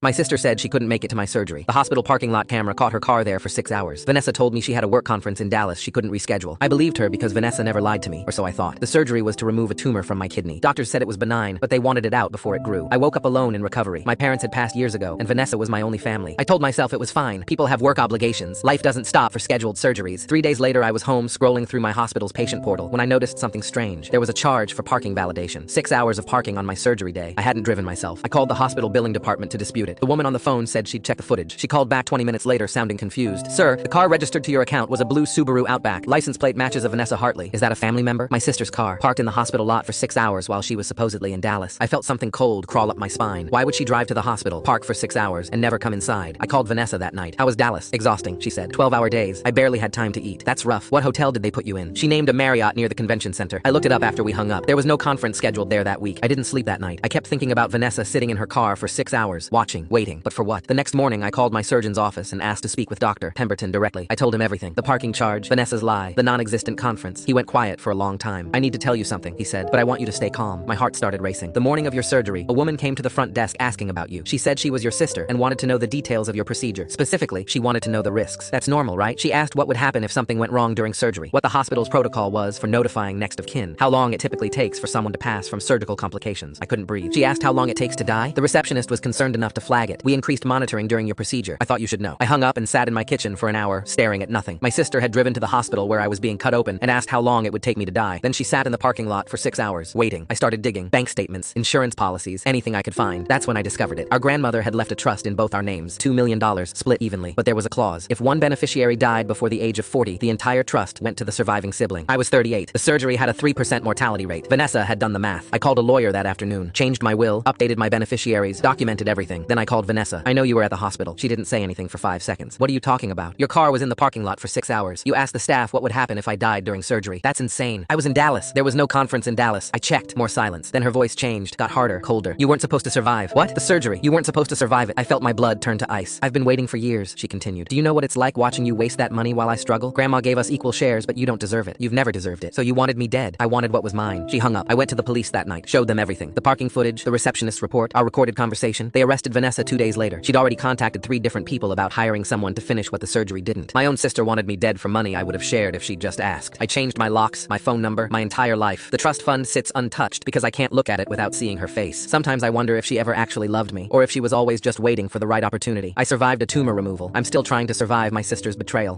My sister said she couldn't make it to my surgery. The hospital parking lot camera caught her car there for 6 hours. Vanessa told me she had a work conference in Dallas she couldn't reschedule. I believed her because Vanessa never lied to me, or so I thought. The surgery was to remove a tumor from my kidney. Doctors said it was benign, but they wanted it out before it grew. I woke up alone in recovery. My parents had passed years ago, and Vanessa was my only family. I told myself it was fine. People have work obligations. Life doesn't stop for scheduled surgeries. 3 days later, I was home scrolling through my hospital's patient portal when I noticed something strange. There was a charge for parking validation. 6 hours of parking on my surgery day. I hadn't driven myself. I called the hospital billing department to dispute it. The woman on the phone said she'd check the footage. She called back 20 minutes later sounding confused. Sir, the car registered to your account was a blue Subaru Outback. License plate matches a Vanessa Hartley. Is that a family member? My sister's car, parked in the hospital lot for 6 hours while she was supposedly in Dallas. I felt something cold crawl up my spine. Why would she drive to the hospital, park for 6 hours, and never come inside? I called Vanessa that night. How was Dallas? Exhausting, she said. 12-hour days. I barely had time to eat. That's rough. What hotel did they put you in? She named a Marriott near the convention center. I looked it up after we hung up. There was no conference scheduled there that week. I didn't sleep that night. I kept thinking about Vanessa sitting in her car for 6 hours, watching, waiting. But for what? The next morning, I called my surgeon's office and asked to speak with Dr. Pemberton directly. I told him everything. The parking charge, Vanessa's lie, the non-existent conference. He went quiet for a long time. I need to tell you something, he said, but I want you to stay calm. My heart started racing. The morning of your surgery, a woman came to the front desk asking about you. She said she was your sister and wanted to know the details of your procedure. Specifically, she wanted to know the risks. That's normal, right? She asked what would happen if something went wrong during surgery, what the hospital's protocol was for notifying next of kin, how long it typically takes for someone to pass from surgical complications. I couldn't breathe. She asked how long it takes to die. The receptionist was concerned enough to flag it. We increased monitoring during your procedure. I thought you should know. I hung up and sat in my kitchen for an hour, staring at nothing. My sister had driven to the hospital where I was being cut open and asked how long it would take me to die. Then she sat in the parking lot for 6 hours, waiting. I started digging. Bank statements, insurance policies, anything I could find. That's when I discovered it. Our grandmother had left a trust in both our names, $2 million, split evenly. But there was a clause. If one beneficiary died before the age of 40, the entire trust went to the surviving sibling. I was 38. The surgery had a 3% mortality rate. Vanessa had done the math. I called a lawyer that afternoon, changed my will, updated my beneficiaries, documented everything. Then I called Vanessa. I know you were at the hospital. She didn't say anything for 5 seconds. What are you talking about? Your car was in the parking lot for 6 hours. You asked the staff what would happen if I died during surgery. That's insane. I was in Dallas. There was no conference in Dallas. I checked. More silence. Then her voice changed, got harder, colder. You weren't supposed to survive. What? The surgery. You weren't supposed to survive it. I felt my blood turn to ice. I've been waiting for years, she continued. Do you know what it's like watching you waste that money while I struggle? Grandma gave us equal shares, but you don't deserve it. You've never deserved it. So you wanted me dead. I wanted what was mine. She hung up. I went to the police that night, showed them everything. The parking footage, the receptionist's report, our recorded conversation. They arrested Vanessa 2 days later. She'd already contacted 3 different people about hiring someone to finish what the surgery didn't. My own sister wanted me dead for money I would have shared if she'd just asked. I changed my locks, my phone number, my entire life. The trust fund sits untouched because I can't look at it without seeing her face. Sometimes I wonder if she ever actually loved me, or if she was always just waiting for the right opportunity. I survived a tumor removal. I'm still trying to survive my sister's betrayal.